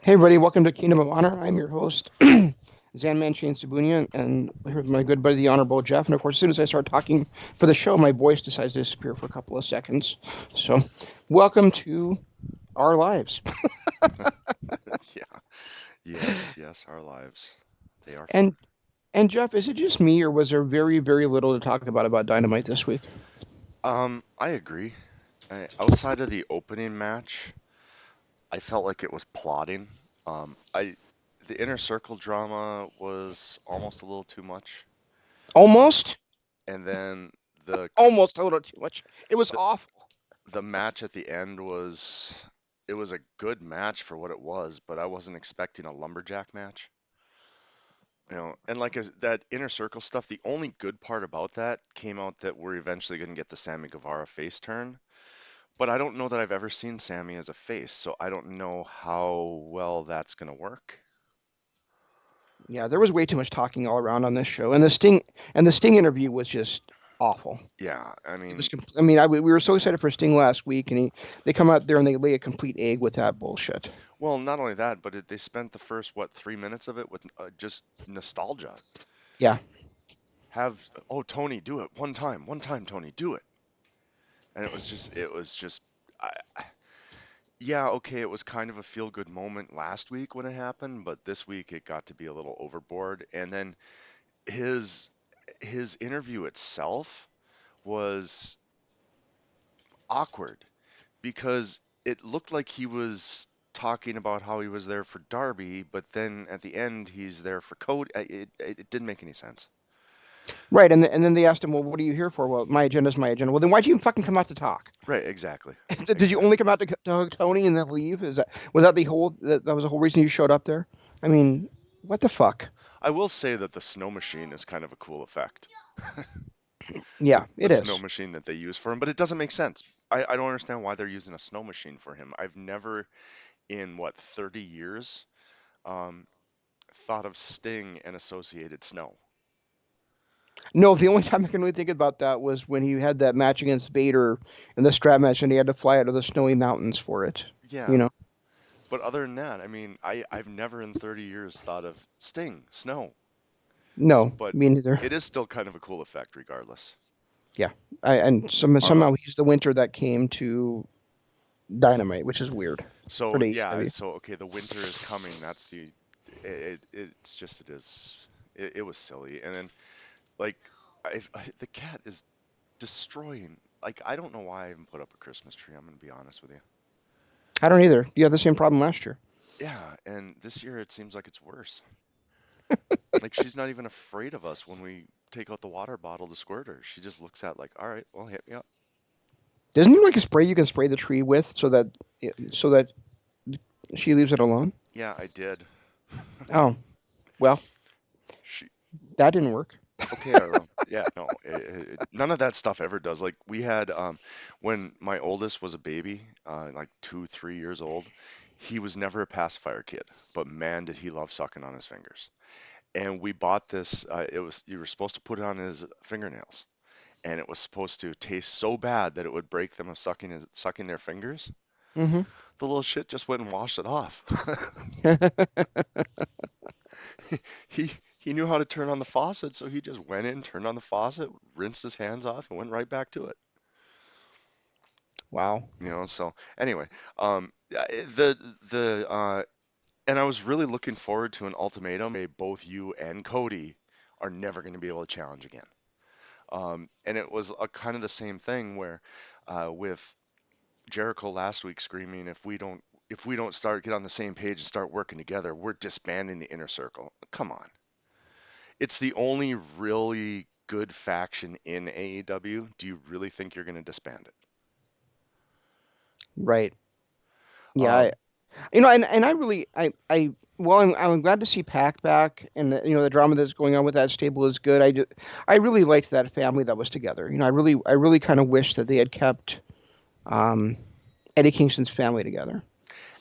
Hey everybody, welcome to Kingdom of Honor. I'm your host, Zanman Shane Sabunia, and here with my good buddy, the Honorable Jeff. And of course, as soon as I start talking for the show, my voice decides to disappear for a couple of seconds. So, welcome to our lives. Yeah. Yes, yes, our lives. They are fun. And and Jeff, is it just me, or was there very, very little to talk about Dynamite this week? I agree. Outside of the opening match, I felt like it was plotting. The inner circle drama was almost a little too much. Um, Almost, and then the almost a little too much. It was the awful. the match at the end was a good match for what it was, but I wasn't expecting a lumberjack match. And that inner circle stuff, the only good part about that came out that we're eventually going to get the Sammy Guevara face turn. But I don't know that I've ever seen Sammy as a face, so I don't know how well that's going to work. Yeah, there was way too much talking all around on this show, and the Sting interview was just awful. Yeah, I It was. mean, I mean, we were so excited for Sting last week, and they come out there and they lay a complete egg with that bullshit. well, not only that, but they spent the first, what, 3 minutes of it with just nostalgia. Yeah. Oh, Tony, do it one time, Tony, do it. And it was just, I, yeah, okay, it was kind of a feel-good moment last week when it happened, but this week it got to be a little overboard. And then his his interview itself was awkward because it looked like he was talking about how he was there for Darby, but then at the end he's there for Cody. It didn't make any sense. Right. And then they asked him, well, what are you here for? Well, my agenda's my agenda. Well, then why'd you even fucking come out to talk? Right, exactly. Did you only Exactly. come out to hug Tony and then leave? Was that the whole that was the whole reason you showed up there? I mean, what the fuck? I will say that the snow machine is kind of a cool effect. Yeah, The it snow is. machine that they use for him, but it doesn't make sense. I don't understand why they're using a snow machine for him. I've never, in what, 30 years, um, thought of Sting and associated snow. No, the only time I can really think about that was when he had that match against Vader in the strap match, and he had to fly out of the snowy mountains for it. You Yeah, know. but other than that, I mean, I've never in 30 years thought of Sting, snow. No, But me neither. it is still kind of a cool effect regardless. Yeah, and Um, somehow he's the winter that came to Dynamite, which is weird for so the yeah, AEW. so okay, the winter is coming. It's just it was silly. And then like the cat is destroying. Like I don't know why I even put up a Christmas tree. I'm gonna be honest with you. I don't either. You had the same problem last year. Yeah, and this year it seems like it's worse. Like she's not even afraid of us when we take out the water bottle to squirt her. She just looks at like, all right, well, hit me up. Isn't there like a spray you can spray the tree with so that she leaves it alone? Yeah, I did. Oh, well, She that didn't work. Okay, Arlo. Yeah, no, none of that stuff ever does. Like we had when my oldest was a baby, like 2, 3 years old, he was never a pacifier kid, but man, did he love sucking on his fingers. And we bought this. It was you were supposed to put it on his fingernails, and it was supposed to taste so bad that it would break them of sucking their fingers. Hmm. The little shit just went and washed it off. He he knew how to turn on the faucet, so he just went in, turned on the faucet, rinsed his hands off, and went right back to it. Wow. So anyway, the and I was really looking forward to an ultimatum. Both you and Cody are never going to be able to challenge again. And it was a kind of the same thing where with Jericho last week screaming, if we don't start get on the same page and start working together, we're disbanding the inner circle. Come on. It's the only really good faction in AEW. Do you really think you're going to disband it? Right. Yeah. Um, And I really well, I'm glad to see Pac back, and the drama that's going on with that stable is good. I really liked that family that was together. I really kind of wish that they had kept um, Eddie Kingston's family together.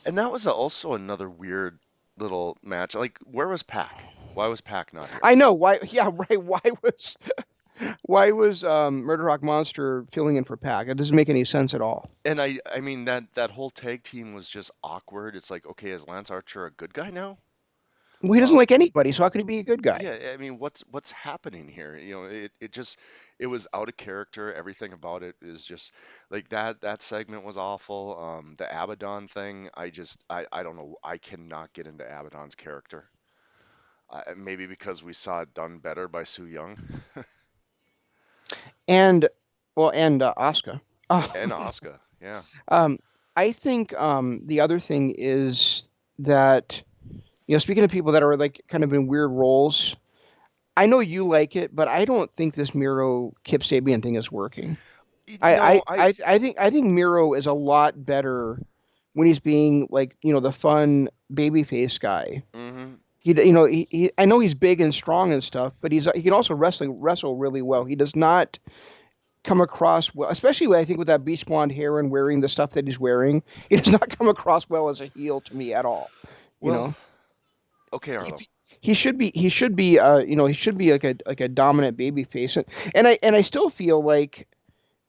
and that was also another weird little match. Like, where was Pac? Why was Pac not here? I know why. Yeah, right. Why was? Why was Murder Rock Monster filling in for Pac? It doesn't make any sense at all. And I mean that whole tag team was just awkward. It's like, okay, is Lance Archer a good guy now? Well, he doesn't Um, like anybody, so how could he be a good guy? yeah, I mean, what's happening here? It just it was out of character. Everything about it is just like that segment was awful. The Abaddon thing, I don't know. I cannot get into Abaddon's character. Maybe because we saw it done better by Su Yung And and Asuka. Oh, and Asuka. Yeah. um, I think the other thing is that speaking of people that are like kind of in weird roles, I know you like it, but I don't think this Miro Kip Sabian thing is working. No, I think Miro is a lot better when he's being like the fun babyface guy. hmm I know he's big and strong and stuff, but he can also wrestle really well. He does not come across well, especially I think with that beach blonde hair and wearing the stuff that he's wearing. He does not come across well as a heel to me at all. You Well, know, okay, if Arlo. he should be like a dominant baby face, and I still feel like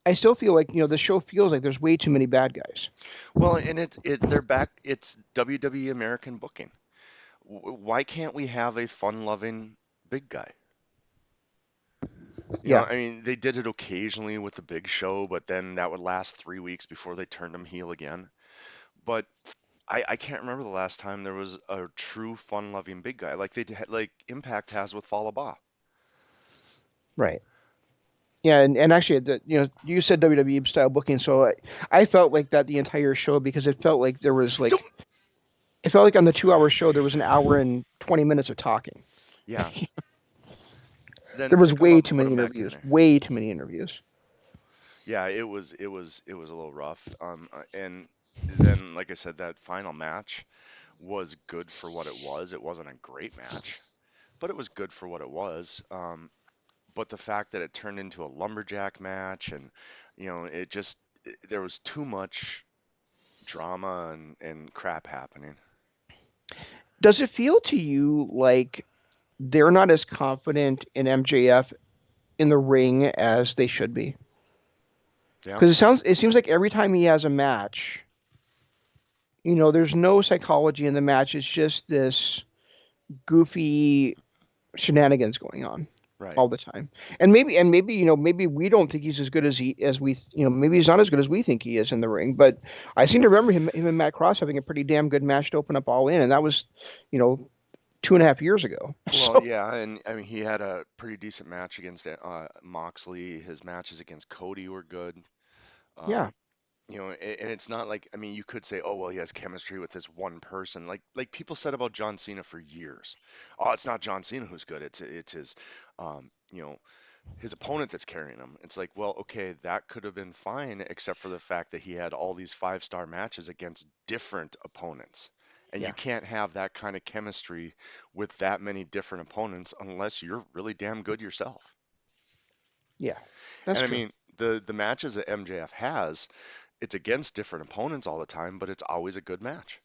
the show feels like there's way too many bad guys. Well, and they're back. It's WWE American booking. Why can't we have a fun-loving big guy? Yeah, I mean, they did it occasionally with the Big Show, but then that would last 3 weeks before they turned him heel again. But I can't remember the last time there was a true fun-loving big guy like like Impact has with Falaba. right. Yeah, and actually, you said WWE style booking, so I felt like that the entire show because it felt like there was Don't. like it felt like on the 2 hour show there was an hour and 20 minutes of talking. Yeah. Then There was pick him way up too and put many him back in interviews. there. Way too many interviews. Yeah, it was a little rough. And then like I said, that final match was good for what it was. It wasn't a great match, but it was good for what it was. But the fact that it turned into a lumberjack match and there was too much drama and crap happening. Does it feel to you like they're not as confident in MJF in the ring as they should be? Yeah, Because it seems like every time he has a match, there's no psychology in the match. It's just this goofy shenanigans going on right. all the time. Maybe maybe we don't think he's as good as we maybe he's not as good as we think he is in the ring. But I seem to remember him and Matt Cross having a pretty damn good match to open up All In, and that was 2.5 years ago. Well, So yeah, and I mean he had a pretty decent match against Moxley. His matches against Cody were good. yeah, Um, and it's not like I mean you could say, oh well, he has chemistry with this one person, like people said about John Cena for years. Oh, it's not John Cena who's good. It's his, um, you know, his opponent that's carrying him. It's like, well, okay, that could have been fine, except for the fact that he had all these 5-star matches against different opponents. And you yeah, can't have that kind of chemistry with that many different opponents unless you're really damn good yourself. yeah, that's And I true. mean, the matches that MJF has, it's against different opponents all the time, but it's always a good match.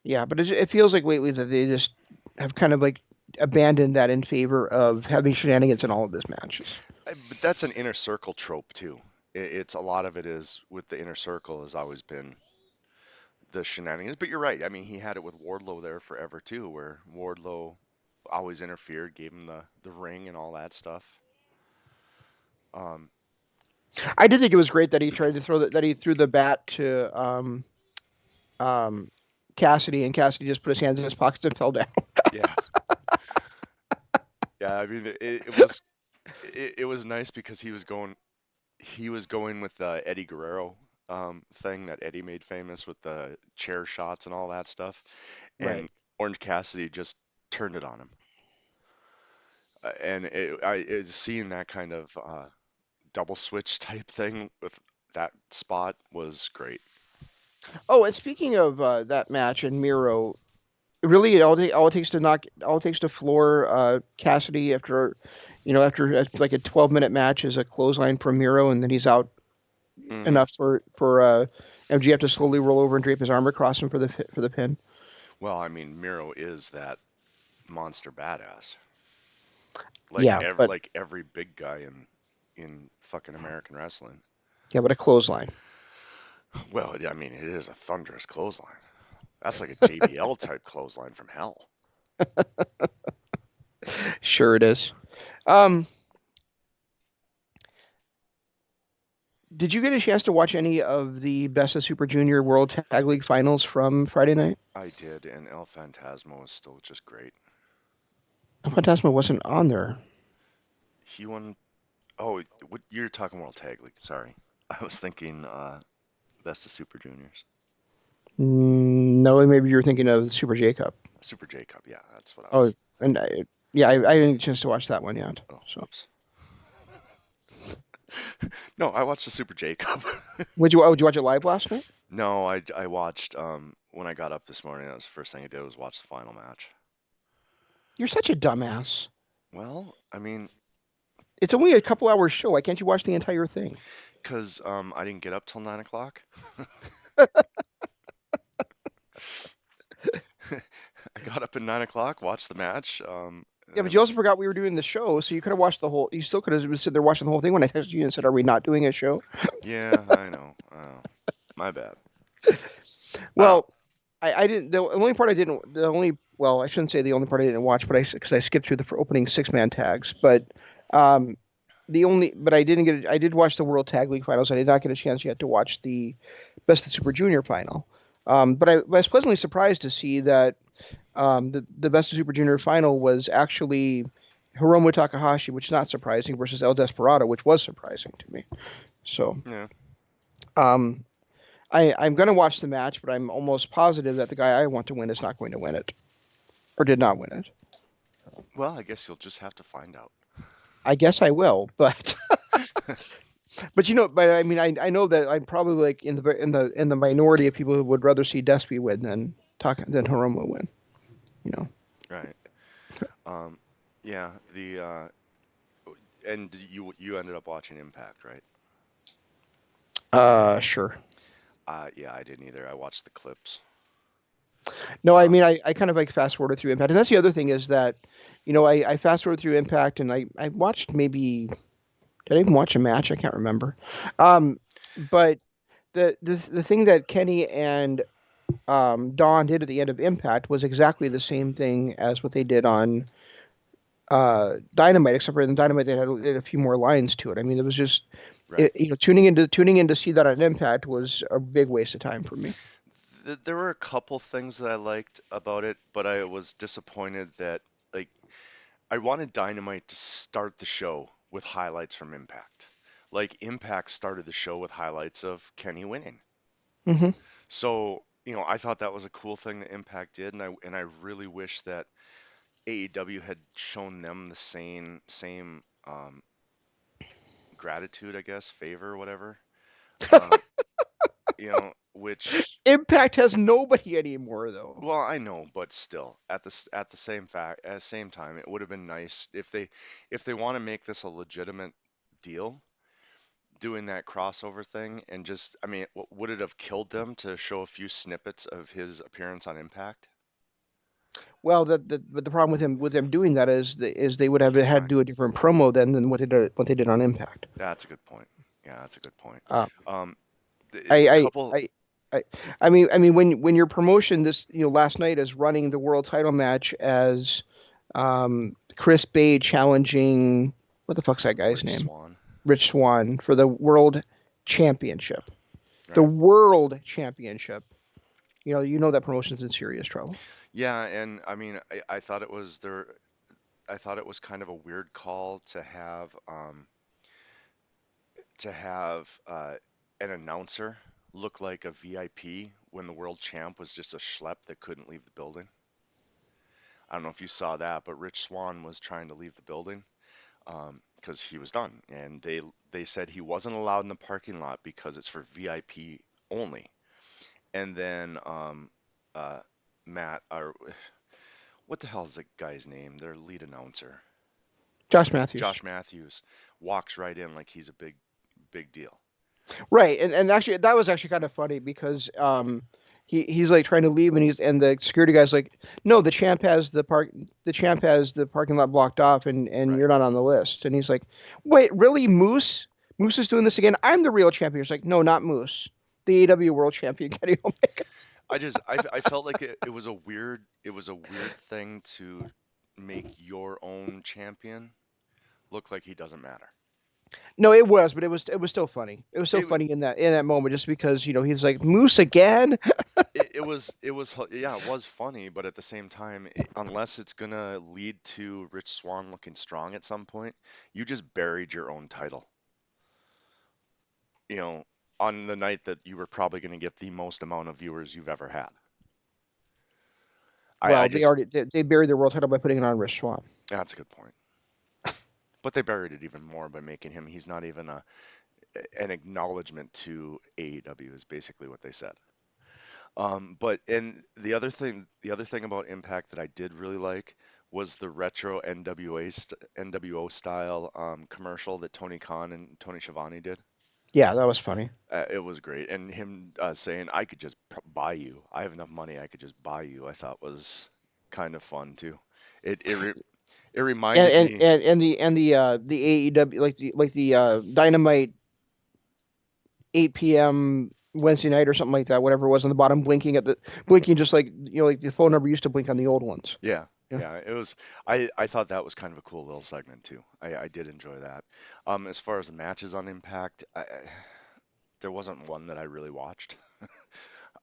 Yeah, but it feels like lately that they just have kind of like abandoned that in favor of having shenanigans in all of his matches. But that's an inner circle trope too. It's a lot of it is with the inner circle has always been the shenanigans. But you're right. I mean, he had it with Wardlow there forever too, where Wardlow always interfered, gave him the ring and all that stuff. Um, I did think it was great that he tried to that he threw the bat to um, Cassidy, and Cassidy just put his hands in his pockets and fell down. yeah, yeah. I mean, it was nice because he was going with the Eddie Guerrero thing that Eddie made famous with the chair shots and all that stuff, Right. and Orange Cassidy just turned it on him. And seeing that kind of double switch type thing with that spot was great. Oh, and speaking of that match and Miro, really, all it takes to all it takes to floor Cassidy after like a 12-minute match is a clothesline from Miro, and then he's out hmm enough for MGF to slowly roll over and drape his arm across him for the pin. Well, I mean, Miro is that monster badass. Yeah, but Like every big guy in fucking American wrestling. yeah, but a clothesline. Well, I mean, it is a thunderous clothesline. That's like a JBL type clothesline from hell. Sure it is. Um, did you get a chance to watch any of the Best of Super Junior World Tag League finals from Friday night? I did, and El Phantasmo is still just great. Fantasma wasn't on there. He won. Oh, what, you're talking World Tag League. Sorry. I was thinking Best of Super Juniors. No, maybe you were thinking of Super J Cup. Super J Cup. Yeah, that's what I Oh, was. and yeah, I didn't get a chance to watch that one yet. Oh, So, whoops. No, I watched the Super J Cup. did you watch it live last night? No, I watched when I got up this morning, that was the first thing I did was watch the final match. You're such a dumbass. Well, I mean, It's only a couple hours show. Why can't you watch the entire thing? 'cause I didn't get up till 9 o'clock. I got up at 9 o'clock, watched the match. Yeah, but And you also forgot we were doing the show, so you could have watched the whole. You still could have been sitting there watching the whole thing when I texted you and said, "Are we not doing a show?" yeah, I know. My bad. Uh, Well, I didn't. The only part I didn't. The only. Well, I shouldn't say the only part I didn't watch, but because I skipped through the opening 6-man tags. But um, the only. But I didn't get. I did watch the World Tag League finals. I did not get a chance yet to watch the Best of Super Junior final. But I was pleasantly surprised to see that the Best of Super Junior final was actually Hiromu Takahashi, which is not surprising, versus El Desperado, which was surprising to me. So yeah. um, I'm going to watch the match, but I'm almost positive that the guy I want to win is not going to win it, or did not win it. Well, I guess you'll just have to find out. I guess I will, but but I mean, I know that I'm probably like in the minority of people who would rather see Despy win than Hiromu win. You know. Right. Um, yeah. The and you ended up watching Impact, right? Sure. Yeah, I didn't either. I watched the clips. No, I Um, mean, I kind of like fast forwarded through Impact, and that's the other thing is that, I fast forwarded through Impact, and I watched maybe did I even watch a match? I can't remember. But the thing that Kenny and Dawn did at the end of Impact was exactly the same thing as what they did on Dynamite, except for in Dynamite they had a few more lines to it. I mean, it was just right. tuning in to see that on Impact was a big waste of time for me. There were a couple things that I liked about it, but I was disappointed that like I wanted Dynamite to start the show with highlights from Impact. Like Impact started the show with highlights of Kenny winning. Hmm. So, I thought that was a cool thing that Impact did, and I really wish that AEW had shown them the same gratitude, I guess, favor, whatever. Um, which Impact has nobody anymore, though. well, I know, but still, at the same time, it would have been nice if they want to make this a legitimate deal, doing that crossover thing, and just, I mean, would it have killed them to show a few snippets of his appearance on Impact? Well, but the problem with them doing that is they would have had to Right. do a different promo then than what they did on Impact. That's a good point. Yeah, that's a good point. Um, Um, I, a I couple, I I mean when your promotion last night is running the world title match as Chris Bay challenging what the fuck's that guy's Rich name? Swan, Rich Swann for the world championship. The right? world championship. You know that promotion's in serious trouble. Yeah, and I mean, I thought it was there. I thought it was kind of a weird call to have an announcer look like a VIP when the world champ was just a schlep that couldn't leave the building. I don't know if you saw that, but Rich Swan was trying to leave the building because he was done, and they said he wasn't allowed in the parking lot because it's for VIP only. And then uh, Matt, or what the hell is the guy's name? Their lead announcer, Josh Matthews. Josh Matthews, walks right in like he's a big deal. Right, and actually that was actually kind of funny because he's like trying to leave, and the security guy's like, no, the champ has the parking lot blocked off, and Right. you're not on the list. And he's like, wait, really, Moose is doing this again. I'm the real champion. He's like, no, not Moose, the AEW World Champion Kenny Omega. I felt like it was a weird thing to make your own champion look like he doesn't matter. No, it was, but it was still funny. It was still It funny in that moment, just because he's like Moose again. yeah, it was funny, but at the same time, unless it's gonna lead to Rich Swann looking strong at some point, you just buried your own title. You know, on the night that you were probably gonna get the most amount of viewers you've ever had. I Well, just they buried their world title by putting it on Rich Swann. That's a good point. But they buried it even more by making him he's not even an acknowledgement to AEW is basically what they said. But and the other thing about Impact that I did really like was the retro NWO style commercial that Tony Khan and Tony Schiavone did. Yeah, that was funny. It was great, and him saying, "I could just buy you. I have enough money. I could just buy you." I thought was kind of fun too. It it re it and reminded and me, and, and the AEW, like the Dynamite 8 p.m. Wednesday night or something like that, whatever it was on the bottom, blinking just like like the phone number used to blink on the old ones. yeah, Yeah. yeah. It was. I thought that was kind of a cool little segment too. I did enjoy that. As far as the matches on Impact, there wasn't one that I really watched.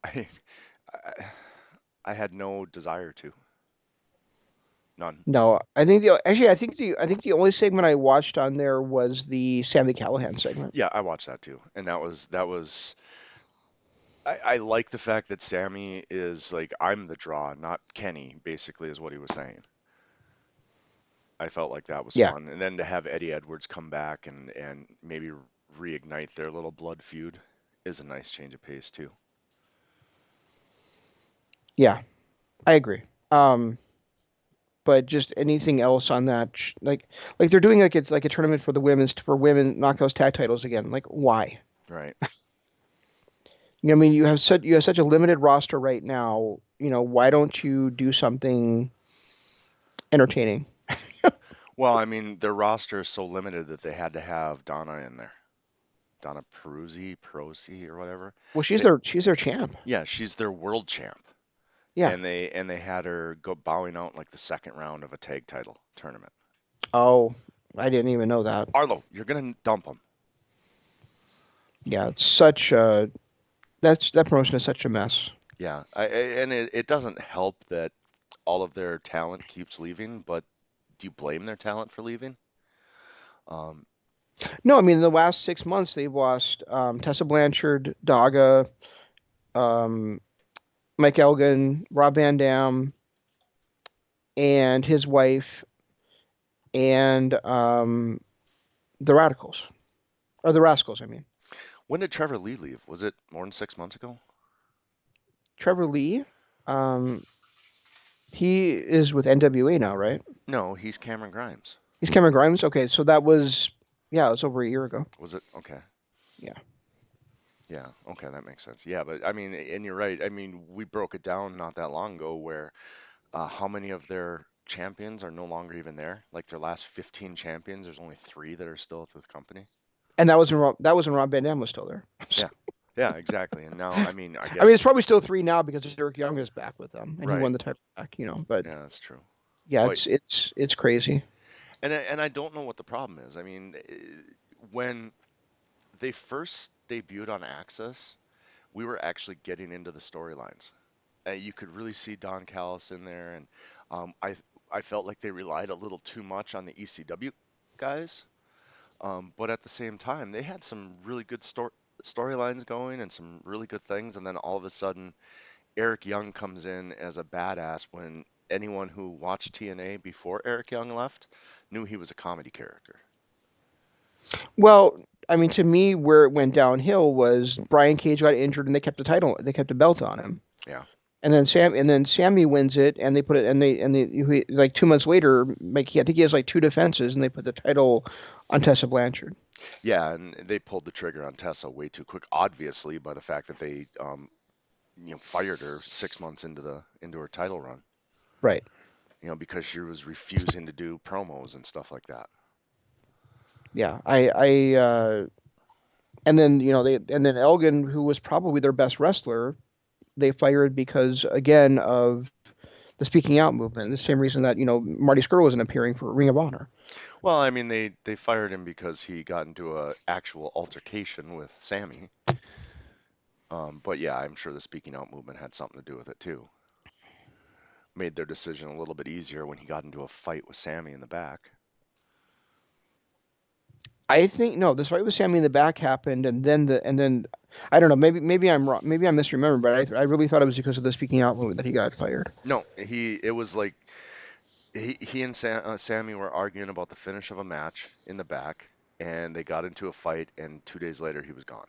I, I I had no desire to. None. No, I think the actually I think the only segment I watched on there was the Sammy Callahan segment. Yeah, I watched that too, and that was. I like the fact that Sammy is like I'm the draw, not Kenny. Basically, is what he was saying. I felt like that was Yeah, fun, and then to have Eddie Edwards come back and maybe reignite their little blood feud is a nice change of pace too. yeah, I agree. Um, but just anything else on that, like they're doing like it's like a tournament for women knockouts tag titles again. Like why? Right. I mean, you have such a limited roster right now. Why don't you do something entertaining? Well, I mean, their roster is so limited that they had to have Donna in there. Donna Perosi or whatever. Well, They, she's their champ. yeah, she's their world champ, Yeah. and they had her go bowing out in like the second round of a tag title tournament. Oh, I didn't even know that. Arlo, you're gonna dump him. Yeah, it's such that promotion is such a mess. Yeah, and it doesn't help that all of their talent keeps leaving, but do you blame their talent for leaving? Um, No, I mean in the last 6 months they've lost Tessa Blanchard, Daga, um, Mike Elgin, Rob Van Dam, and his wife, and the Radicals or the Rascals. I mean when did Trevor Lee leave? Was it more than 6 months ago? Trevor Lee. Um, he is with NWA now, right? No, he's Cameron Grimes. He's Cameron Grimes. Okay, so that was yeah, it was over a year ago. Was it? Okay. Yeah. Yeah, okay, that makes sense. Yeah, but I mean, and you're right. I mean, we broke it down not that long ago where how many of their champions are no longer even there? Like their last 15 champions, there's only three that are still at the company. And that was when Rob Van Dam was still there. Yeah, yeah, exactly. And now, I mean, I I mean, guess, it's probably still three now because Eric Young is back with them and he right. won the title back. But Yeah, that's true. yeah, But, it's crazy. and I don't know what the problem is. I mean, when they first debuted on Access, we were actually getting into the storylines. You could really see Don Callis in there, and I felt like they relied a little too much on the ECW guys. But at the same time, they had some really good storylines going and some really good things. And then all of a sudden, Eric Young comes in as a badass when anyone who watched TNA before Eric Young left knew he was a comedy character. Well, I mean, to me, where it went downhill was Brian Cage got injured and they kept the belt on him. Yeah. And then Sammy wins it, and they put it, and like 2 months later, like I think he has like two defenses, and they put the title on Tessa Blanchard. Yeah, and they pulled the trigger on Tessa way too quick, obviously, by the fact that they fired her 6 months into her title run, Right. because she was refusing to do promos and stuff like that. Yeah. And then and then Elgin, who was probably their best wrestler, they fired because again of the speaking out movement. The same reason that Marty Scurll wasn't appearing for Ring of Honor. Well, I mean, they fired him because he got into a actual altercation with Sammy. But yeah, I'm sure the speaking out movement had something to do with it too. Made their decision a little bit easier when he got into a fight with Sammy in the back. I think no, this fight with Sammy in the back happened, and then I don't know. Maybe I'm wrong. Maybe I'm misremembering, but I really thought it was because of the speaking out movement that he got fired. No, it was like he and Sammy were arguing about the finish of a match in the back, and they got into a fight, and 2 days later he was gone.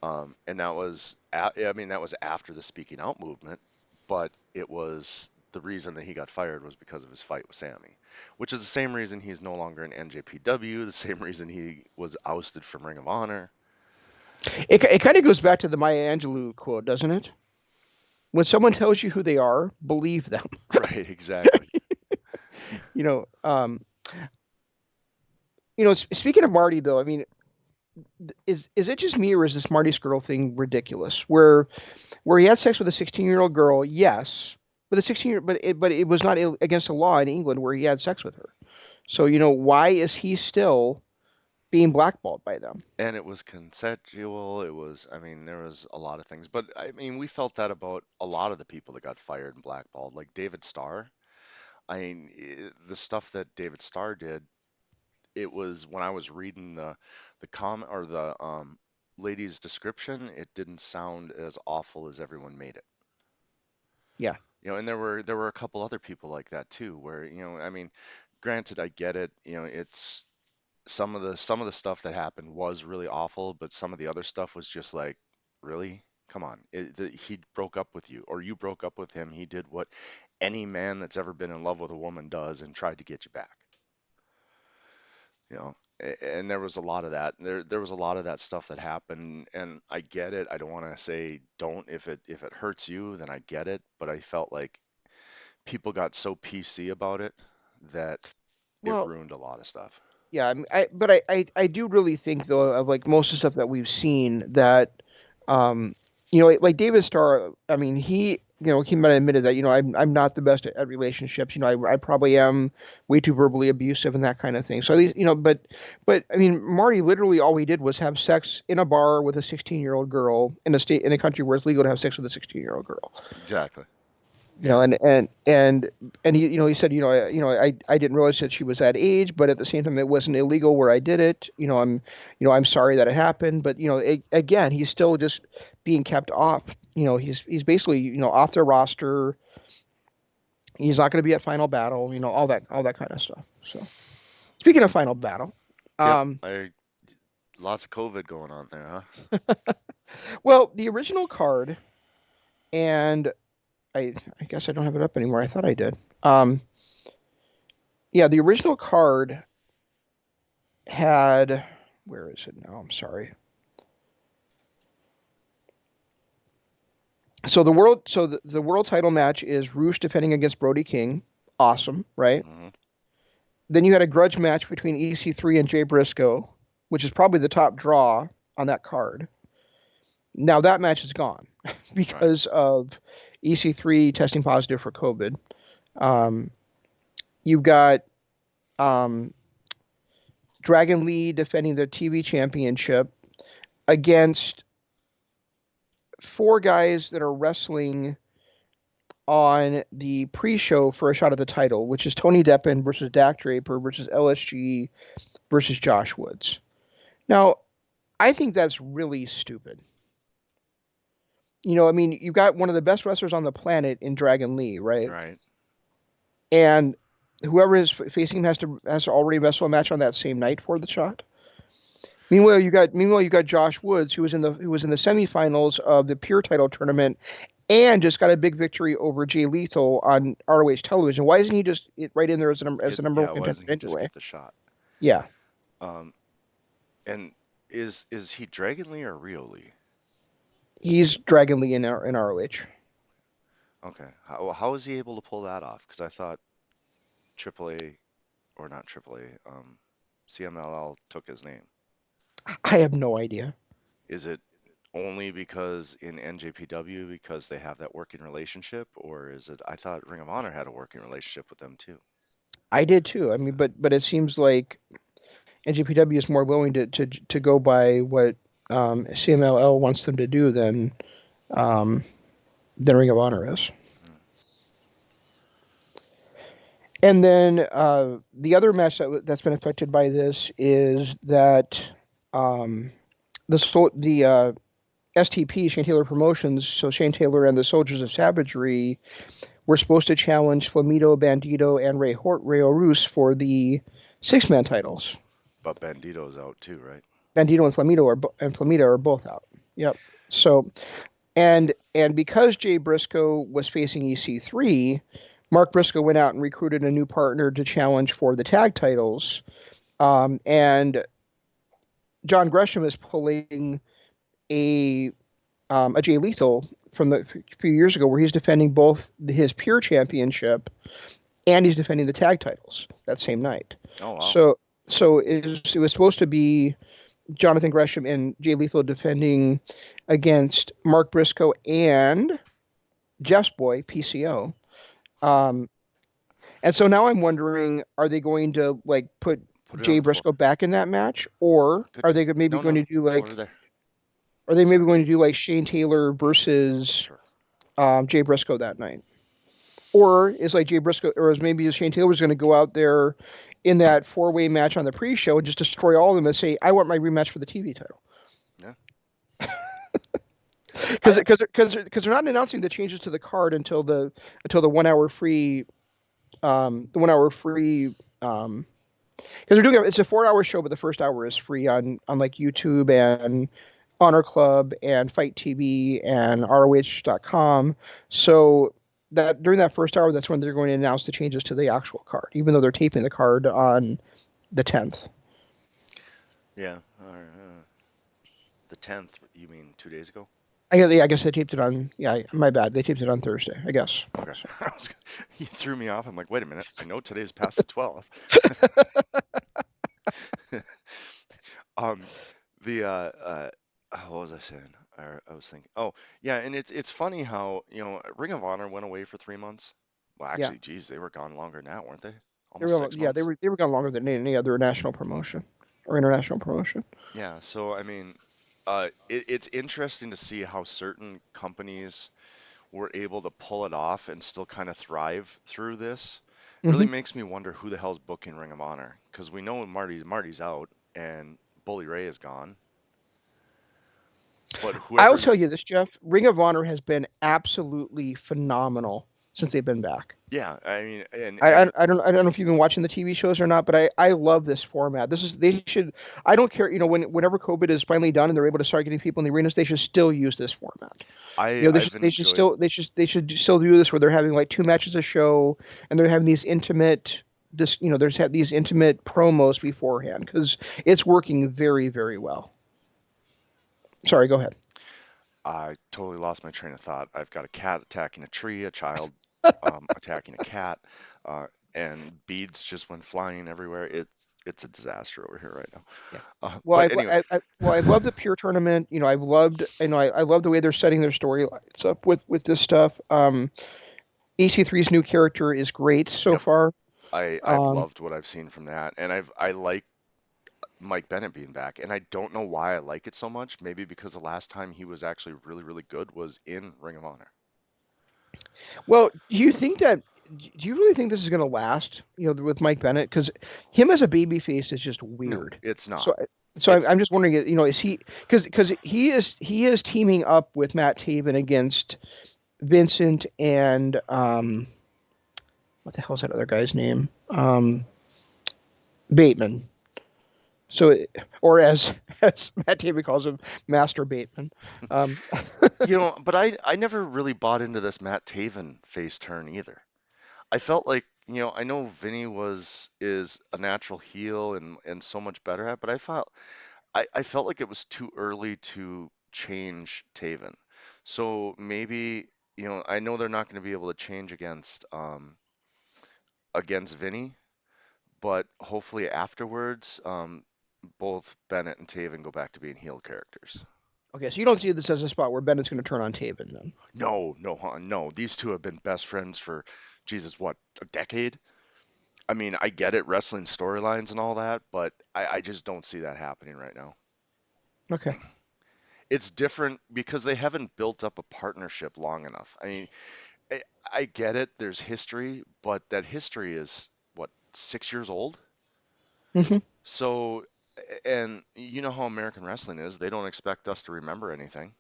And I mean, that was after the speaking out movement, but it was the reason that he got fired was because of his fight with Sammy, which is the same reason he's no longer in NJPW, the same reason he was ousted from Ring of Honor. It kind of goes back to the Maya Angelou quote, doesn't it? When someone tells you who they are, believe them. Right, exactly. you know, um, Speaking of Marty, though, I mean, is it just me or is this Marty Skrull thing ridiculous? Where he had sex with a 16-year-old girl, yes, but the 16 year, but it was not against the law in England where he had sex with her. So why is he still being blackballed by them? And it was consensual. I mean, there was a lot of things, but I mean, we felt that about a lot of the people that got fired and blackballed, like David Starr. I mean, the stuff that David Starr did, it was when I was reading the comment or the lady's description, it didn't sound as awful as everyone made it. Yeah. And there were a couple other people like that too, where I mean, granted, I get it. It's some of the stuff that happened was really awful, but some of the other stuff was just like, really? Come on. He broke up with you, or you broke up with him. He did what any man that's ever been in love with a woman does and tried to get you back. And there was a lot of that. There was a lot of that stuff that happened, and I get it. I don't want to say don't. If it hurts you, then I get it. But I felt like people got so PC about it that it Well, ruined a lot of stuff. yeah, but I do really think though of like most of the stuff that we've seen that, um, like David Starr. I mean, he might have admitted that I'm not the best at relationships. I probably am way too verbally abusive and that kind of thing. So at least but I mean, Marty literally all he did was have sex in a bar with a 16-year-old girl in a country where it's legal to have sex with a 16-year-old girl. Exactly. you know Yeah. and and and and he said I didn't realize that she was that age, but at the same time it wasn't illegal where I did it. I'm sorry that it happened, but again, he's still just being kept off. He's basically off the roster. He's not going to be at Final Battle, all that kind of stuff. So speaking of Final Battle, Yep. um Lots of COVID going on there, huh? well, the original card, and I guess I don't have it up anymore. I thought I did. Yeah, the original card had, where is it now? I'm sorry. So the world title match is Roosh defending against Brody King. Awesome, right? Hmm. Then you had a grudge match between EC3 and Jay Briscoe, which is probably the top draw on that card. Now that match is gone Right. because of EC3 testing positive for COVID. Um, you've got um, Dragon Lee defending the TV championship against four guys that are wrestling on the pre-show for a shot at the title, which is Tony Deppen versus Dak Draper versus LSG versus Josh Woods. Now, I think that's really stupid. I mean, you've got one of the best wrestlers on the planet in Dragon Lee, right? Right. And whoever is facing him has to already wrestle a match on that same night for the shot. Meanwhile you got Josh Woods who was in the semifinals of the Pure Title tournament and just got a big victory over Jay Lethal on ROH television. Why isn't he just right in there as the number one Yeah, why contender doesn't he just anyway? get the shot? Yeah. Um, and is he Dragon Lee or Rio Lee? He's Dragon Lee in ROH. Okay. How is he able to pull that off? Because I thought AAA or not AAA, CMLL took his name. I have no idea. Is it only because in NJPW because they have that working relationship, or is it? I thought Ring of Honor had a working relationship with them too. I did too. I mean, but it seems like NJPW is more willing to go by what CMLL wants them to do um, than Ring of Honor is. Hmm. And then the other match that's been affected by this is that um, the STP Shane Taylor Promotions, so Shane Taylor and the Soldiers of Savagery were supposed to challenge Flamito, Bandito, and Ray Orus for the six-man titles. But Bandito's out too, right? Bandito and Flamita are both out. Yep. So and because Jay Briscoe was facing EC3, Mark Briscoe went out and recruited a new partner to challenge for the tag titles. And John Gresham is pulling a a Jay Lethal from the few years ago, where he's defending both his Pure Championship and he's defending the tag titles that same night. Oh wow. So it was supposed to be Jonathan Gresham and Jay Lethal defending against Mark Briscoe and Jeff's boy PCO. Um, and so now I'm wondering, are they going to like put Put it on Jay the floor. Briscoe back in that match, or Good. are they maybe No, going no, to no. do Over like, there. are they maybe Sorry. going to do like Shane Taylor versus Sure. Jay Briscoe that night? Or is like Jay Briscoe, or is maybe Shane Taylor was going to go out there in that four-way match on the pre-show and just destroy all of them and say, "I want my rematch for the TV title." Yeah. Because I because they're not announcing the changes to the card until the 1 hour free the 1 hour free because they're doing it's a 4 hour show, but the first hour is free on like YouTube and Honor Club and Fight TV and ROH.com. So that during that first hour, that's when they're going to announce the changes to the actual card, even though they're taping the card on the 10th. yeah. The 10th. You mean 2 days ago? I guess they taped it on. Yeah, my bad. They taped it on Thursday, I guess. Okay. So. You threw me off. I'm like, wait a minute. I know today's past the 12th. Um, the what was I saying? I was thinking. Oh, yeah, and it's funny how, Ring of Honor went away for 3 months. Well, Yeah, actually, geez, they were gone longer than that, weren't they? Almost six yeah months. they were gone longer than any other national promotion or international promotion. Yeah, so I mean, it's interesting to see how certain companies were able to pull it off and still kind of thrive through this. Really Hmm. makes me wonder who the hell's booking Ring of Honor, because we know Marty's out and Bully Ray is gone, but I'll whoever's tell you this, Jeff. Ring of Honor has been absolutely phenomenal since they've been back. yeah, I mean, and I don't know if you've been watching the TV shows or not, but I love this format. This is they should I don't care, whenever COVID is finally done and they're able to start getting people in the arenas, they should still use this format. I've enjoyed. They should still do this where they're having like two matches a show and they're having these intimate there's have these intimate promos beforehand because it's working very, very well. Sorry, go ahead. I totally lost my train of thought. I've got a cat attacking a tree, a child attacking a cat, uh, and beads just went flying everywhere. It's a disaster over here right now. Yeah. But anyway, I've loved the pure tournament. I've loved I love the way they're setting their storylines up with this stuff. EC3's new character is great so yep, far. I've Um, loved what I've seen from that, and I like Mike Bennett being back, and I don't know why I like it so much. Maybe because the last time he was actually really, really good was in Ring of Honor. well, do you really think this is going to last? With Mike Bennett, because him as a babyface is just No, weird. it's not. So It's I'm just wondering, is he because he is teaming up with Matt Taven against Vincent and what the hell is that other guy's name? Bateman. So, or as Matt Taven calls him, Master Bateman. Um, but I never really bought into this Matt Taven face turn either. I felt like, I know Vinny is a natural heel and so much better at, but I felt like it was too early to change Taven. So maybe, I know they're not going to be able to change against Vinny, but hopefully afterwards, both Bennett and Taven go back to being heel characters. Okay, so you don't see this as a spot where Bennett's going to turn on Taven then. No, no, no. These two have been best friends for, Jesus, what, a decade? I mean, I get it, wrestling storylines and all that, but I just don't see that happening right now. Okay, It's different because they haven't built up a partnership long enough. I mean, I, I get it, there's history, but that history is, what, 6 years old? hmm, So, and you know how American wrestling is, they don't expect us to remember anything.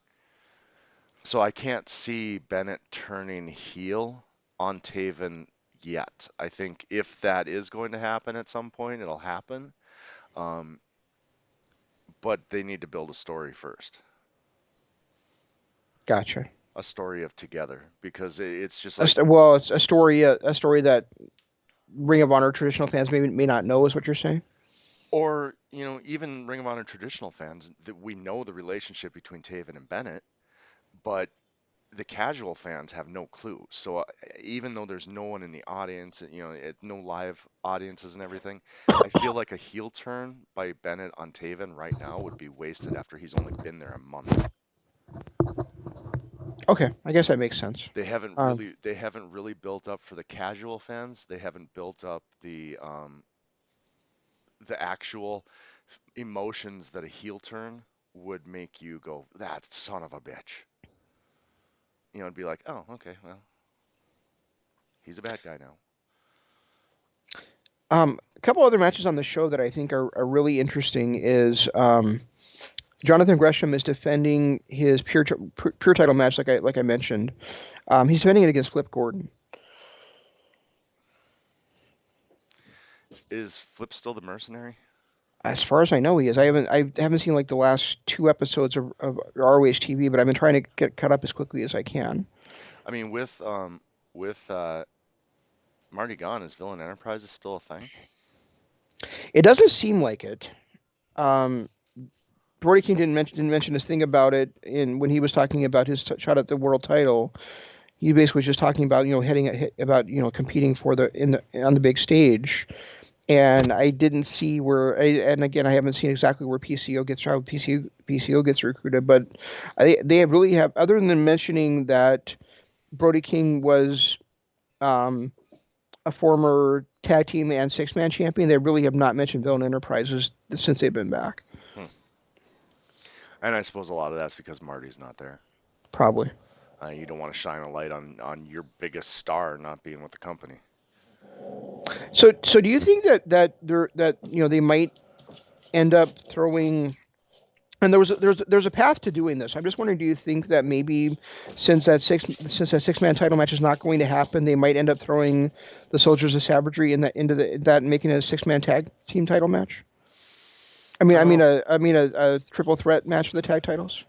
So I can't see Bennett turning heel on Taven yet. I think if that is going to happen at some point, it'll happen. Um, but they need to build a story first, gotcha. a story of together, because it's just A like, well, it's a story that Ring of Honor traditional fans may not know, is what you're saying. or even Ring of Honor traditional fans that we know the relationship between Taven and Bennett, but the casual fans have no clue. So even though there's no one in the audience, no live audiences and everything, I feel like a heel turn by Bennett on Taven right now would be wasted after he's only been there a month. Okay, I guess that makes sense. Um, They haven't really built up for the casual fans. They haven't built up the actual emotions that a heel turn would make you go, that son of a bitch. It'd be like, oh, okay, well, he's a bad guy now. a couple other matches on the show that I think are really interesting is Jonathan Gresham is defending his pure title match, like I mentioned. He's defending it against Flip Gordon. Is Flip still the mercenary? As far as I know, he is. I haven't seen like the last two episodes of ROH TV, but I've been trying to get caught up as quickly as I can. I mean, with Marty gone, is Villain Enterprises still a thing? It doesn't seem like it. Um, Brody King didn't mention this thing about it in when he was talking about his shot at the world title. He basically was just talking about about competing for the in the on the big stage. And I didn't see and again, I haven't seen exactly where PCO gets recruited, but they really have, other than mentioning that Brody King was um, a former tag team and six man champion, they really have not mentioned Villain Enterprises since they've been back. Hmm. And I suppose a lot of that's because Marty's not there. Probably. You don't want to shine a light on your biggest star not being with the company. So do you think that they might end up throwing, and there's a path to doing this. I'm just wondering, do you think that maybe since that six man title match is not going to happen, they might end up throwing the Soldiers of Savagery in that into that and making it a six man tag team title match? Uh, A triple threat match for the tag titles.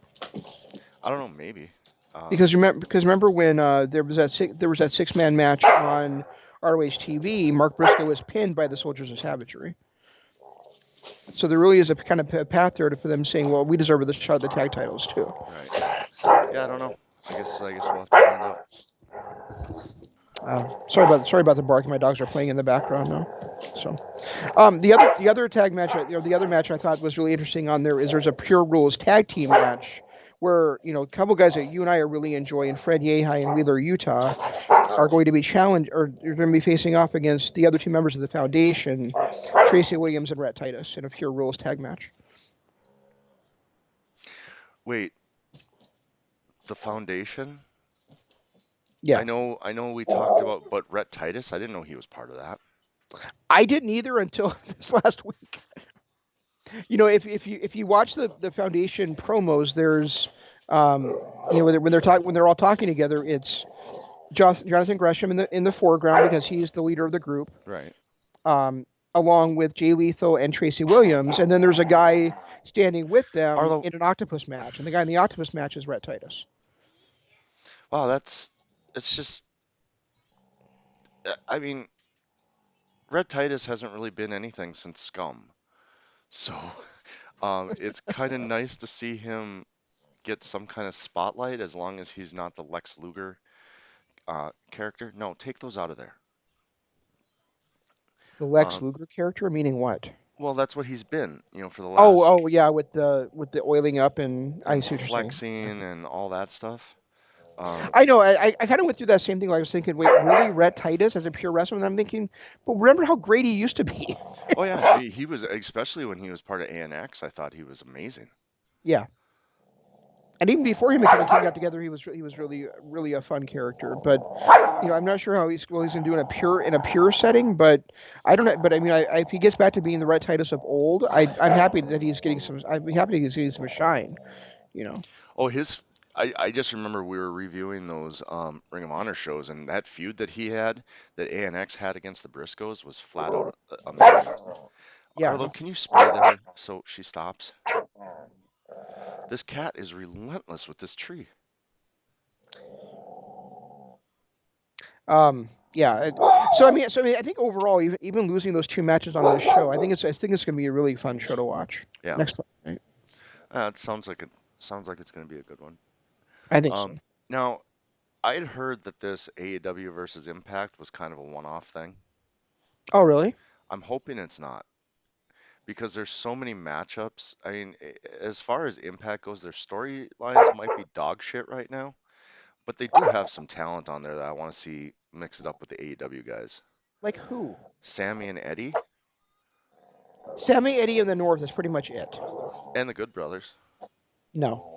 I don't know, maybe. Um, Because remember when there was that six man match on ROH TV, Mark Briscoe was pinned by the Soldiers of Savagery. So there really is a kind of path there for them saying, well, we deserve the shot at the tag titles too. right. Yeah, I don't know. I guess we'll have to find out. Sorry about the barking. My dogs are playing in the background now. So the other tag match, the other match I thought was really interesting on there is there's a Pure Rules tag team match where a couple guys that you and I are really enjoying, Fred Yehai and Wheeler Utah, are going to be challenged, or they're going to be facing off against the other two members of the Foundation, Tracy Williams and Rhett Titus, in a Pure Rules tag match. Wait, the foundation? Yeah, I know we talked about, but Rhett Titus, I didn't know he was part of that. I didn't either until this last week. If you watch the Foundation promos, there's um, when they're all talking together, it's Jonathan Gresham in the foreground because he's the leader of the group, Right. um, along with Jay Lethal and Tracy Williams, and then there's a guy standing with them Arlo, in an octopus match, and the guy in the octopus match is Rhett Titus. wow, it's just, I mean, Rhett Titus hasn't really been anything since Scum. So, it's kind of nice to see him get some kind of spotlight as long as he's not the Lex Luger character. No, take those out of there. The Lex Um, Luger character, meaning what? well, that's what he's been, for the Oh, last oh yeah, with the oiling up, and I and see what you're saying. flexing and all that stuff. Um, I know. I kind of went through that same thing. Like I was thinking, wait, really, Rhett Titus as a pure wrestler? And I'm thinking, but remember how great he used to be? oh yeah, he was especially when he was part of ANX. I thought he was amazing. Yeah, and even before him and Kevin King got together, he was really a fun character. But I'm not sure how he's going to do in a pure setting. But I don't know. But I mean, if he gets back to being the Rhett Titus of old, I'm happy that he's getting some. I'd be happy that he's getting some shine. You know, Oh, I just remember we were reviewing those Ring of Honor shows, and that feud that he had, that ANX had against the Briscoes, was flat out amazing. yeah. Arlo, No. can you spray there so she stops? This cat is relentless with this tree. Yeah. So I mean, I think overall, even losing those two matches on this show, I think it's going to be a really fun show to watch Yeah, next. Right? it sounds like it's going to be a good one. I think so. Um, Now I had heard that this AEW versus Impact was kind of a one-off thing. Oh, really? I'm hoping it's not because there's so many matchups. I mean, as far as Impact goes, their storylines might be dog shit right now, but they do have some talent on there that I want to see mix it up with the AEW guys. Like who? Sammy and Eddie Sammy, Eddie in the North is pretty much it. and the Good Brothers. No.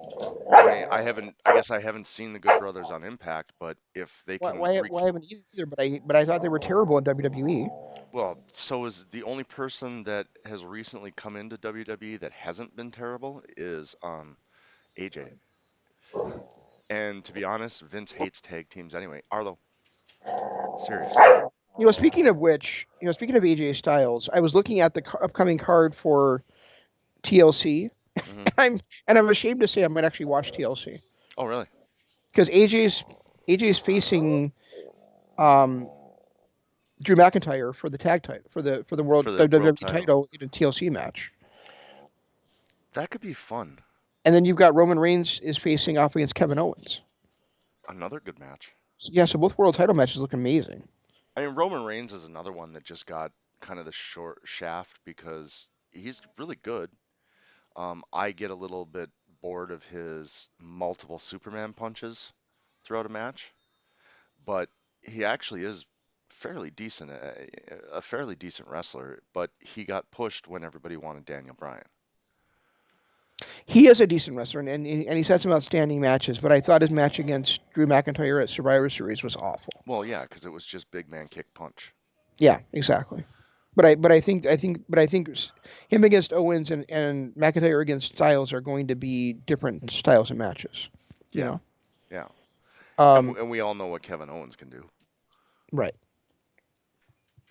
I mean, I guess I haven't seen the Good Brothers on Impact, but if they Why, can why, re why haven't either? But I thought they were terrible in WWE. well, so is the only person that has recently come into WWE that hasn't been terrible is AJ. And to be honest, Vince hates tag teams anyway. Arlo, serious. Speaking of AJ Styles, I was looking at the upcoming card for TLC. Hmm. I'm ashamed to say I might actually watch TLC Oh, really? because AJ's facing um, Drew McIntyre for the tag title for the For world the world WWE title. title in a TLC match, That could be fun. and then you've got Roman Reigns is facing off against Kevin Owens. Another good match. So, yeah, so both world title matches look amazing. I mean, Roman Reigns is another one that just got kind of the short shaft because he's really good. I get a little bit bored of his multiple Superman punches throughout a match, but he actually is fairly decent, a fairly decent wrestler. But he got pushed when everybody wanted Daniel Bryan. He is a decent wrestler, and he's had some outstanding matches. But I thought his match against Drew McIntyre at Survivor Series was awful. Well, yeah, because it was just big man kick punch. Yeah, exactly. But I think him against Owens and McIntyre against Styles are going to be different styles of matches. You Yeah, know. yeah, Um. and we all know what Kevin Owens can do, Right.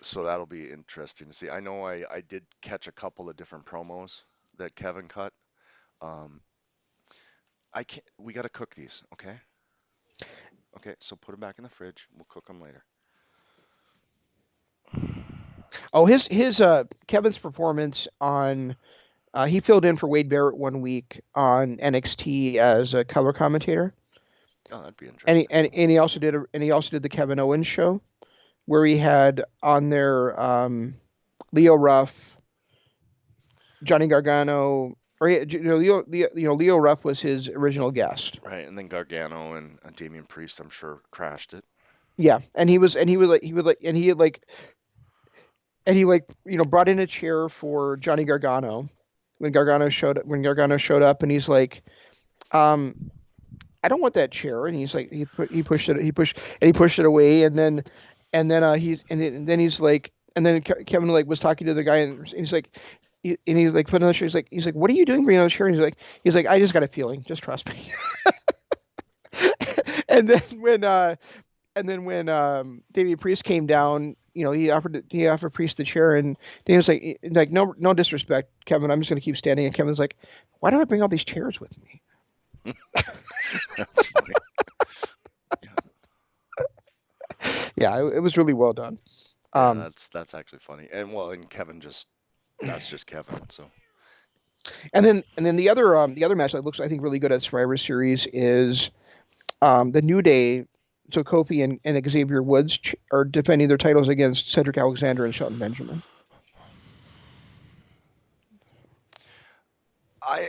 so that'll be interesting to see. I know I did catch a couple of different promos that Kevin cut. Um, I can't. We got to cook these, okay? Okay, so put them back in the fridge. We'll cook them later. Oh, his Kevin's performance on he filled in for Wade Barrett one week on NXT as a color commentator, Oh, that'd be and he interesting. and, and he also did the Kevin Owens show where he had on there Leo Ruff, Johnny Gargano, or Leo Ruff was his original guest. Right, and then Gargano and Damian Priest, I'm sure, crashed it. Yeah, and he like brought in a chair for Johnny Gargano when Gargano showed up, and he's like, I don't want that chair, and he's like he pushed it away, and then he's like, and then Kevin like was talking to the guy, and he's like. And he's like, put another chair. He's like, what are you doing bringing another chair? And he's like, I just got a feeling. Just trust me. and then when David Priest came down, he offered Priest the chair, and David was like no disrespect, Kevin, I'm just gonna keep standing. And Kevin's like, why do I bring all these chairs with me? That's funny. Yeah, Yeah, it was really well done. yeah, Um, that's actually funny. And well, and Kevin just that's just Kevin. So And then the other match that looks I think really good at Survivor Series is the New Day. So Kofi and Xavier Woods are defending their titles against Cedric Alexander and Shelton Benjamin.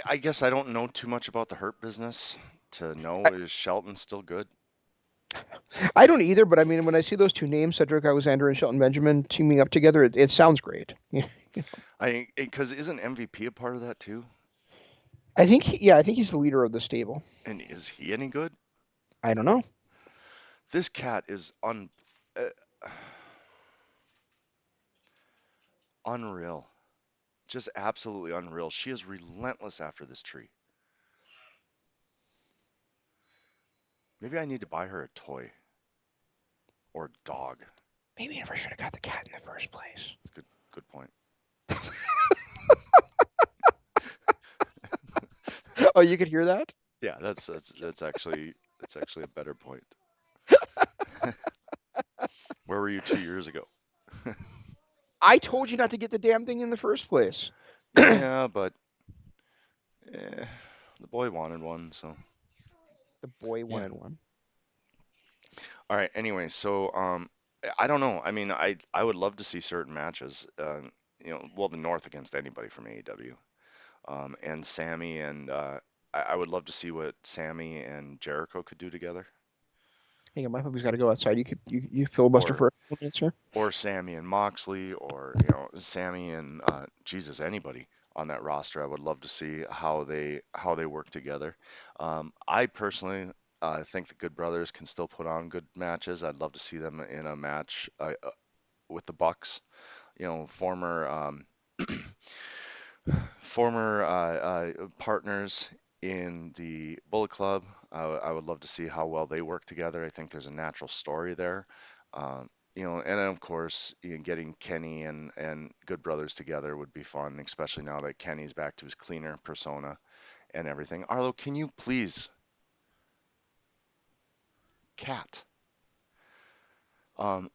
I guess I don't know too much about the Hurt business to know I, is Shelton still good? I don't either, but I mean, when I see those two names, Cedric Alexander and Shelton Benjamin teaming up together, it sounds great. Yeah. I because isn't MVP a part of that too? Yeah, I think he's the leader of the stable. And is he any good? I don't know. This cat is uh, unreal. Just absolutely unreal. She is relentless after this tree. Maybe I need to buy her a toy or dog. Maybe I never should have got the cat in the first place. That's good point. Oh, you could hear that? Yeah, that's actually a better point. Where were you 2 years ago? I told you not to get the damn thing in the first place. The Yeah, but eh, the boy wanted one, so boy yeah. wanted one. All right. Anyway, so I don't know. I mean, I would love to see certain matches. Well, the North against anybody from AEW. And Sammy and I would love to see what Sammy and Jericho could do together, Hang on, my puppy's got to go outside. You filibuster or for a couple minutes here. or Sammy and Moxley, or Sammy and Jesus, anybody on that roster. I would love to see how they work together. I personally think the Good Brothers can still put on good matches. I'd love to see them in a match with the Bucks. Former former partners in the Bullet Club. I would love to see how well they work together. I think there's a natural story there. And then of course, getting Kenny and Good Brothers together would be fun, especially now that Kenny's back to his cleaner persona and everything. Arlo, can you please, cat? I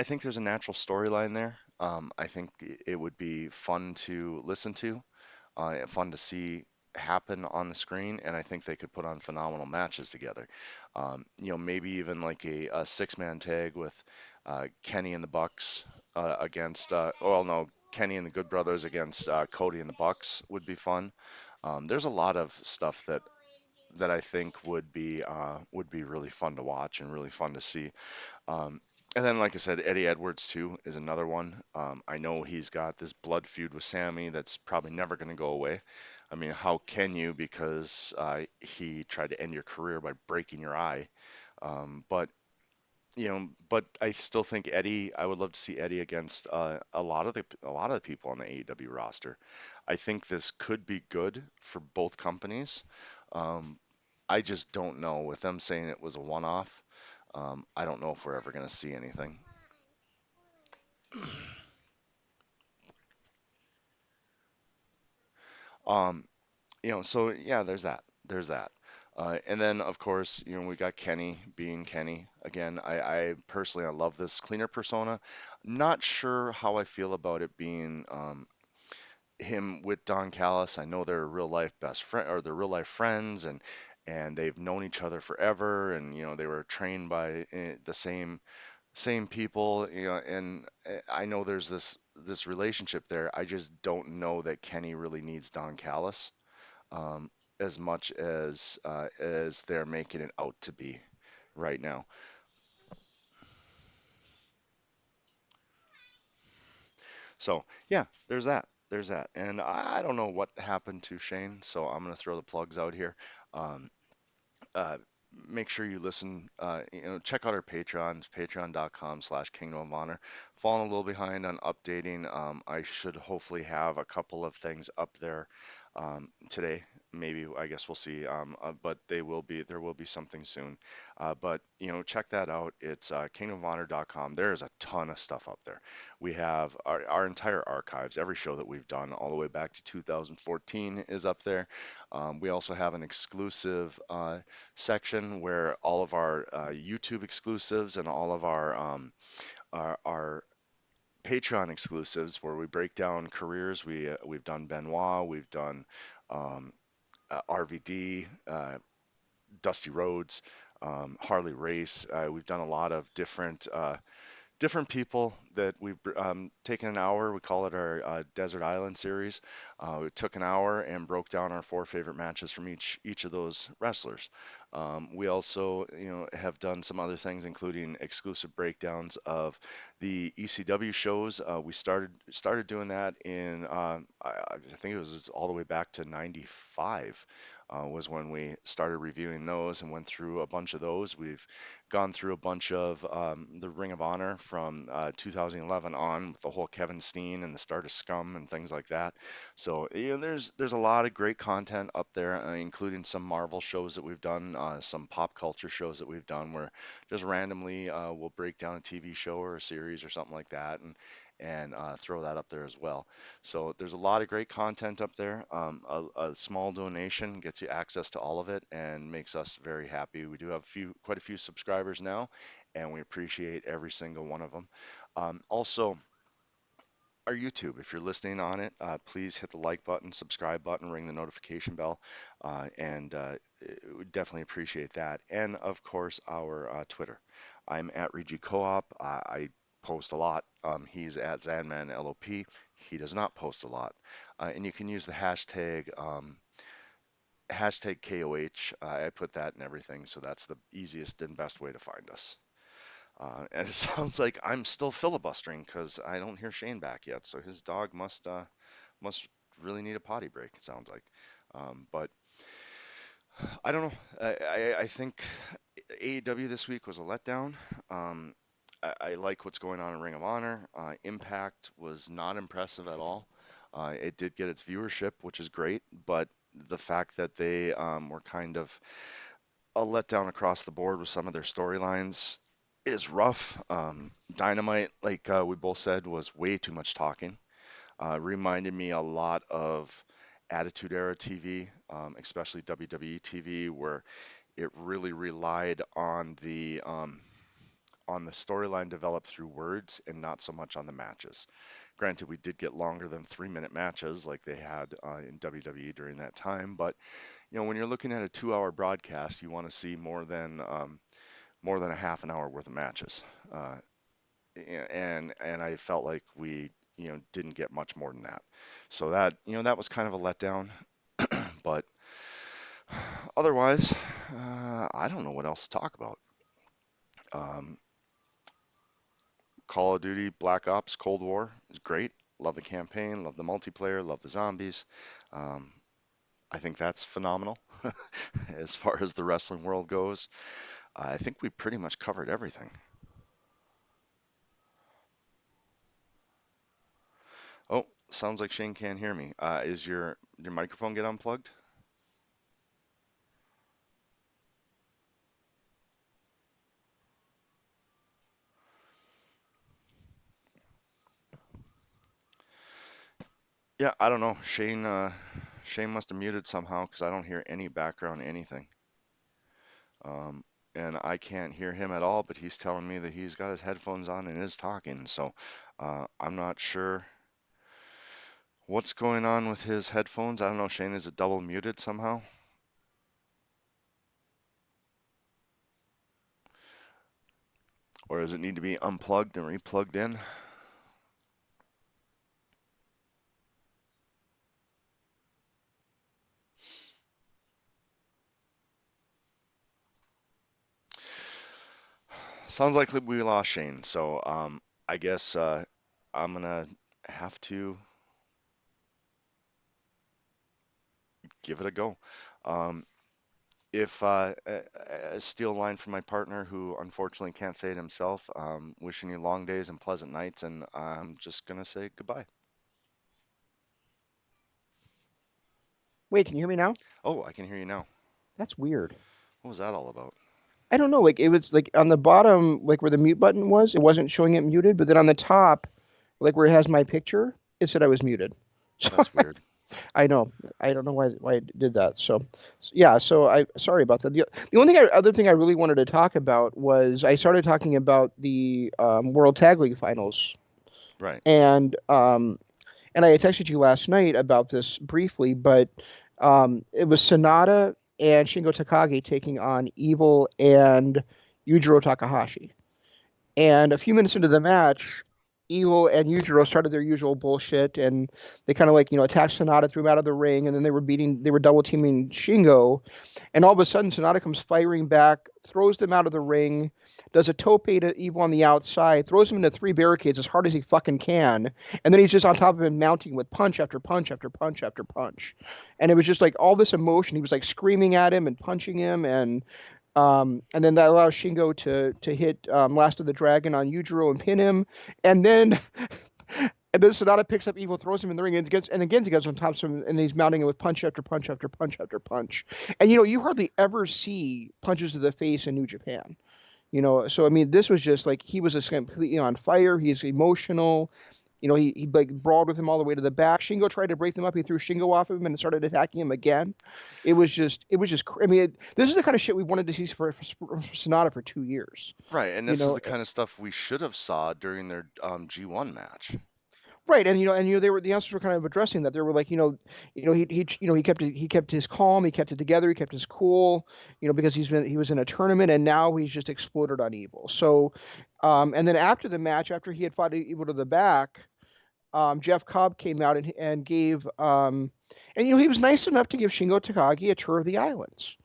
think there's a natural storyline there. I think it would be fun to listen to. Fun to see happen on the screen, and I think they could put on phenomenal matches together. Maybe even like a six-man tag with Kenny and the Bucks against, well, no, Kenny and the Good Brothers against Cody and the Bucks would be fun. There's a lot of stuff that I think would be really fun to watch and really fun to see. Um, and then, like I said, Eddie Edwards too is another one. I know he's got this blood feud with Sammy that's probably never going to go away. I mean, how can you? Because he tried to end your career by breaking your eye. But I still think Eddie. I would love to see Eddie against a lot of the people on the AEW roster. I think this could be good for both companies. Um, I just don't know. With them saying it was a one-off, I don't know if we're ever going to see anything. Um, so yeah, there's that. There's that. And then of course, we got Kenny being Kenny again. I personally I love this cleaner persona. Not sure how I feel about it being him with Don Callis. I know they're real life best friend or they're real life friends and they've known each other forever and they were trained by the same people, and I know there's this relationship there. I just don't know that Kenny really needs Don Callis um, as much as they're making it out to be right now. So yeah, there's that. There's that. And I don't know what happened to Shane, so I'm gonna throw the plugs out here. Um, uh, Make sure you listen, check out our Patreon, patreon.com/Kingdom of Honor. Falling a little behind on updating. I should hopefully have a couple of things up there today. Maybe, I guess we'll see. But there will be something soon. But, check that out. It's kingdomofhonor.com. There is a ton of stuff up there. We have our entire archives, every show that we've done all the way back to 2014 is up there. We also have an exclusive section where all of our YouTube exclusives and all of our Patreon exclusives where we break down careers. We've done Benoit, we've done um, RVD, Dusty Rhodes, Harley Race. We've done a lot of different people that we've taken an hour. We call it our Desert Island series. We took an hour and broke down our four favorite matches from each of those wrestlers. We also, have done some other things, including exclusive breakdowns of the ECW shows. We started doing that in I think it was all the way back to '95. Was when we started reviewing those and went through a bunch of those. We've gone through a bunch of the Ring of Honor from 2011 on, with the whole Kevin Steen and the start of Scum and things like that. So there's a lot of great content up there, including some Marvel shows that we've done, some pop culture shows that we've done, where just randomly we'll break down a TV show or a series or something like that, and throw that up there as well. So there's a lot of great content up there. A small donation gets you access to all of it and makes us very happy. We do have quite a few subscribers now, and we appreciate every single one of them. Also, our YouTube, if you're listening on it, please hit the like button, subscribe button, ring the notification bell, and we definitely appreciate that. And of course, our Twitter. I'm at Regi Co-op. I post a lot. He's at ZanmanLOP. He does not post a lot. And you can use the hashtag KOH. I put that in everything, so that's the easiest and best way to find us. And it sounds like I'm still filibustering because I don't hear Shane back yet. So his dog must really need a potty break. It sounds like. But I don't know. I think AEW this week was a letdown. Um, I like what's going on in Ring of Honor. Impact was not impressive at all. It did get its viewership, which is great, but the fact that they were kind of a letdown across the board with some of their storylines is rough. Dynamite, like we both said, was way too much talking. Reminded me a lot of Attitude Era TV, especially WWE TV, where it really relied on the storyline developed through words and not so much on the matches. Granted, we did get longer than 3-minute matches like they had in WWE during that time, but when you're looking at a 2-hour broadcast, you want to see more than a half an hour worth of matches. Uh, and I felt like we didn't get much more than that. So that was kind of a letdown. But otherwise, I don't know what else to talk about. Um, Call of Duty Black Ops Cold War is great. Love the campaign, love the multiplayer, love the zombies. Um, I think that's phenomenal as far as the wrestling world goes. I think we pretty much covered everything. Oh, sounds like Shane can't hear me. Is your microphone get unplugged? Yeah, I don't know. Shane must have muted somehow because I don't hear any background anything. Um, and I can't hear him at all, but he's telling me that he's got his headphones on and is talking. So I'm not sure what's going on with his headphones. I don't know, Shane, is it double muted somehow? Or does it need to be unplugged and replugged in? Sounds like we lost Shane. So I guess I'm gonna have to give it a go. Um, if a steel line from my partner, who unfortunately can't say it himself, wishing you long days and pleasant nights, and I'm just gonna say goodbye. Wait, can you hear me now? Oh, I can hear you now. That's weird. What was that all about? I don't know. Like it was like on the bottom, like where the mute button was, it wasn't showing it muted. But then on the top, like where it has my picture, it said I was muted. So That's weird. I know. I don't know why it did that. Yeah. So I sorry about that. The only other thing I really wanted to talk about was I started talking about the World Tag League Finals Right. And and I texted you last night about this briefly, but it was Sonata and Shingo Takagi taking on Evil and Yujiro Takahashi. And a few minutes into the match, Evil and Yujiro started their usual bullshit, and they kind of like attacked Sonata, threw him out of the ring, and then they were double teaming Shingo, and all of a sudden Sonata comes firing back, throws them out of the ring, does a tope to Evil on the outside, throws him into three barricades as hard as he fucking can, and then he's just on top of him mounting with punch after punch after punch after punch, and it was just like all this emotion. He was like screaming at him and punching him, and then that allows Shingo to hit Last of the Dragon on Yujiro and pin him, and then and then Sonata picks up Evil, throws him in the ring, and again he gets on top of him, and he's mounting him with punch after punch after punch after punch. And you hardly ever see punches to the face in New Japan. So I mean, this was just like he was just completely on fire. He's emotional. He like brawled with him all the way to the back. Shingo tried to break them up. He threw Shingo off of him and started attacking him again. It was just. I mean, this is the kind of shit we wanted to see for Sonata for 2 years. Right. And You this is know, the kind of stuff we should have saw during their G1 match. right? And they were the announcers were kind of addressing that. They were like, he kept his calm, he kept it together, he kept his cool, because he was in a tournament, and now he's just exploded on Evil. So, and then after the match, after he had fought Evil to the back. Jeff Cobb came out and gave, and he was nice enough to give Shingo Takagi a tour of the islands,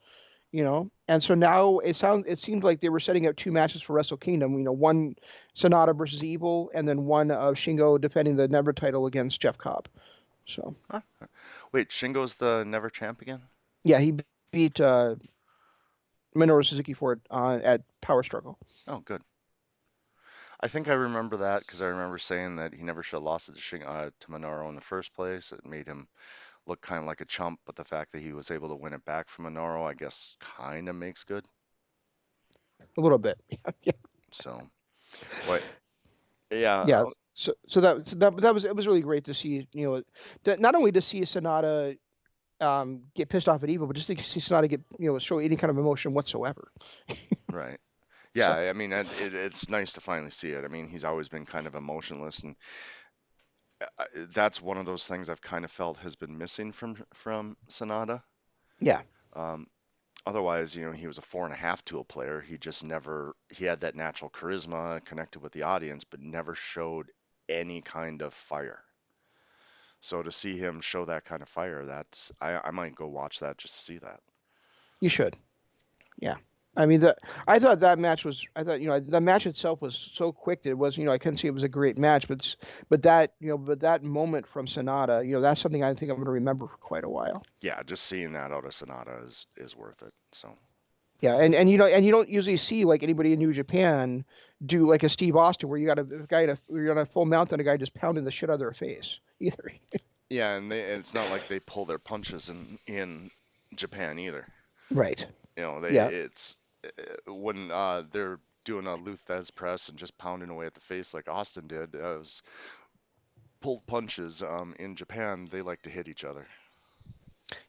and so now it seemed like they were setting up two matches for Wrestle Kingdom, one Sonata versus Evil, and then one of Shingo defending the Never title against Jeff Cobb. So Huh? Wait, Shingo's the never champ again? yeah, he beat Minoru Suzuki for it at Power Struggle. Oh, good. I think I remember that because I remember saying that he never should have lost it to Minoru in the first place. It made him look kind of like a chump, but the fact that he was able to win it back from Minoru, I guess, kind of makes good. A little bit. Yeah. So, what? Yeah, Yeah. So that was it was really great to see, that not only to see Sonata get pissed off at Evil, but just to see Sonata get, show any kind of emotion whatsoever. right. Yeah, So I mean, it's nice to finally see it. I mean, he's always been kind of emotionless, and that's one of those things I've kind of felt has been missing from Sonata. yeah, Um, Otherwise, he was a 4.5 tool player. He just never, he had that natural charisma, connected with the audience, but never showed any kind of fire. So to see him show that kind of fire, I might go watch that just to see that. you should. Yeah. I mean, I thought that match was. I thought the match itself was so quick that it was. I couldn't see it was a great match, but that moment from Sonata, that's something I think I'm going to remember for quite a while. Yeah, just seeing that out of Sonata is worth it. So, Yeah, and you don't usually see like anybody in New Japan do like a Steve Austin where you got a guy you're on a full mount on a guy just pounding the shit out of their face either. yeah, and it's not like they pull their punches in Japan either. Right. They Yeah. it's when they're doing a Luthez press and just pounding away at the face like Austin did. It was pulled punches. In Japan, they like to hit each other.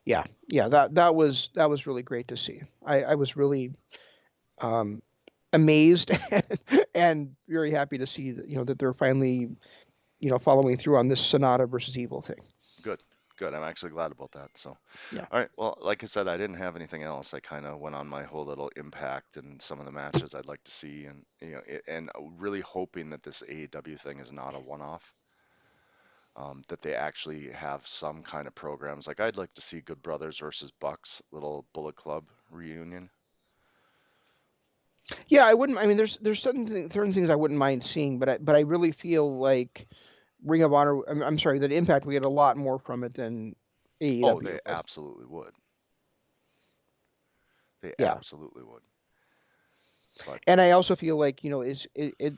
Yeah. Yeah. That was really great to see. I was really um, amazed and very happy to see that that they're finally following through on this Sonata versus Evil thing. Good, good. I'm actually glad about that. So, Yeah. all right. Well, like I said, I didn't have anything else. I kind of went on my whole little impact and some of the matches I'd like to see, and and really hoping that this AEW thing is not a one-off. That they actually have some kind of programs. Like I'd like to see Good Brothers versus Bucks, little Bullet Club reunion. Yeah, I wouldn't. I mean, there's certain things I wouldn't mind seeing, but I really feel like Ring of Honor. I'm sorry, that Impact we get a lot more from it than Oh, AEW. they absolutely would. They Yeah, absolutely would. But and I also feel like is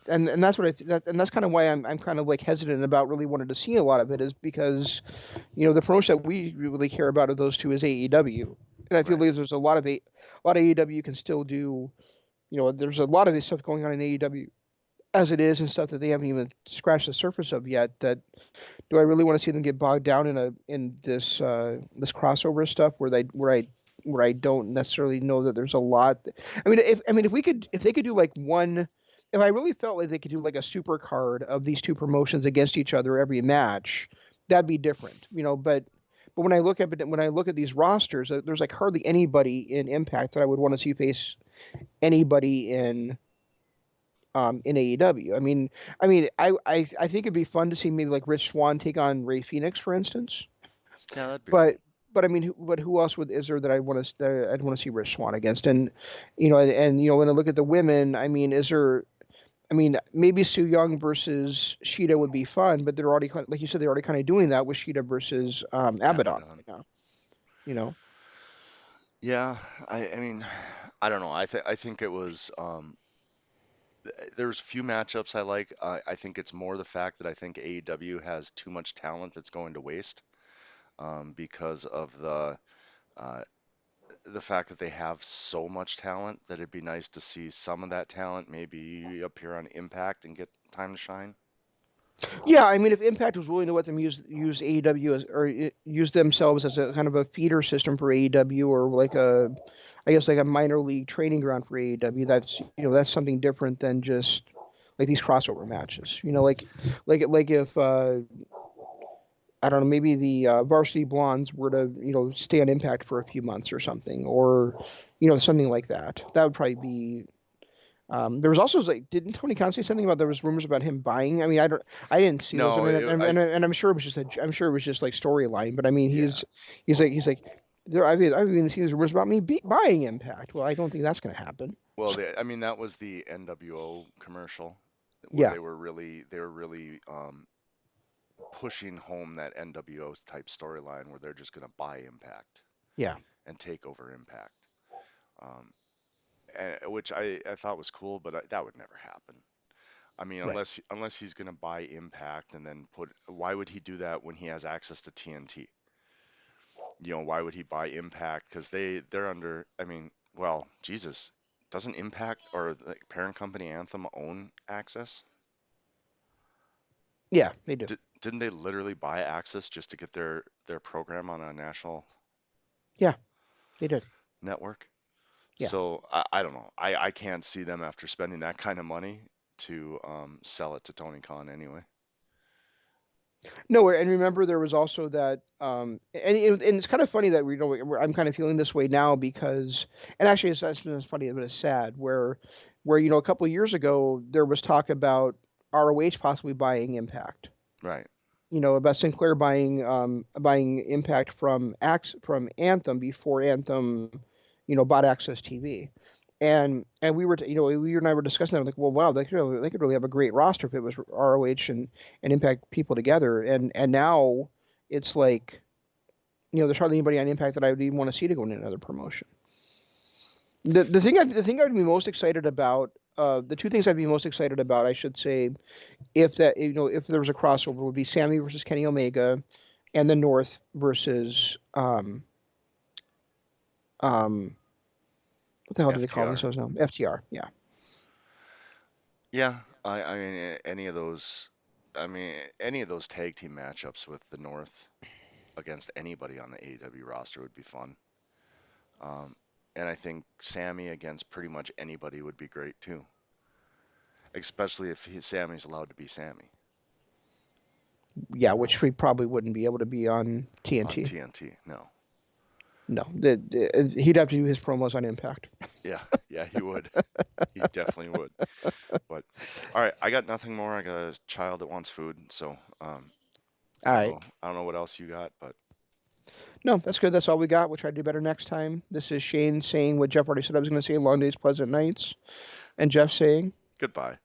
and that's what and that's kind of why I'm kind of like hesitant about really wanting to see a lot of it is because the promotion that we really care about of those two is AEW, and I feel right. like there's a lot of AEW can still do. There's a lot of this stuff going on in AEW as it is and stuff that they haven't even scratched the surface of yet. That do I really want to see them get bogged down in this crossover stuff where I don't necessarily know that there's a lot. I mean, if they could do like one if I really felt like they could do like a super card of these two promotions against each other every match, that'd be different, but when I look at these rosters, there's like hardly anybody in Impact that I would want to see face anybody in AEW. I think it'd be fun to see maybe like Rich Swann take on Ray Phoenix, for instance. Yeah, that'd be But fun. but who else is there that I'd want to see Rich Swann against? And when I look at the women, is there? Maybe Sue Young versus Sheeta would be fun, but they're already like you said, they're already kind of doing that with Sheeta versus Abaddon Abaddon. right now. You know, Yeah, I mean, I don't know. I think it was there's a few matchups I like. I think it's more the fact that I think AEW has too much talent that's going to waste because of uh, the fact that they have so much talent that it'd be nice to see some of that talent maybe appear on Impact and get time to shine. yeah. If Impact was willing to let them use AEW use themselves as a kind of a feeder system for AEW, or like I guess like a minor league training ground for AEW, that's something different than just like these crossover matches. Like if I don't know, maybe the Varsity Blondes were to stay on Impact for a few months or something, or something like that. That would probably be. There was also like, didn't Tony Khan say something about there was rumors about him buying? I didn't see those. No, And I'm sure it was I'm sure it was just like storyline. But yeah. he's like, I've even seen these rumors about me buying Impact. Well, I don't think that's going to happen. Well, I mean that was the NWO commercial where Yeah, they were really pushing home that NWO type storyline where they're just going to buy Impact yeah, and take over Impact, um, which I thought was cool, but that would never happen. I mean, right. unless he's going to buy Impact and then put, why would he do that when he has access to TNT? Why would he buy Impact? Because they're under. I mean, well, Jesus, doesn't Impact or the parent company Anthem own Access? Yeah, they do. Didn't they literally buy Access just to get their program on a national Yeah, they did. network? Yeah. So I don't know. I can't see them after spending that kind of money to sell it to Tony Khan anyway. No, and remember there was also that, and it's kind of funny that I'm kind of feeling this way now because, and actually it's funny, but it's sad where a couple of years ago there was talk about ROH possibly buying Impact, Right. about Sinclair buying Impact from Anthem before Anthem, bought Access TV. And we and I were discussing that, like, well, wow, they could really have a great roster if it was ROH and Impact people together. And now it's like, there's hardly anybody on Impact that I would even want to see to go in another promotion. The thing I'd be most excited about, the two things I'd be most excited about, I should say, if there was a crossover, would be Sammy versus Kenny Omega, and the North versus um what the hell do they call FTR. themselves now? FTR. Yeah. Yeah. I mean any of those tag team matchups with the North against anybody on the AEW roster would be fun. Um, and I think Sammy against pretty much anybody would be great too, especially if Sammy's allowed to be Sammy Yeah, which we probably wouldn't be able to be on on TNT. TNT. No. No, he'd have to do his promos on Impact. Yeah, yeah, he would. He definitely would. But all right, I got nothing more. I got a child that wants food, so All right. I don't know what else you got, but No, that's good. That's all we got. We'll try to do better next time. This is Shane saying what Jeff already said I was going to say. Long days, pleasant nights. And Jeff saying, goodbye.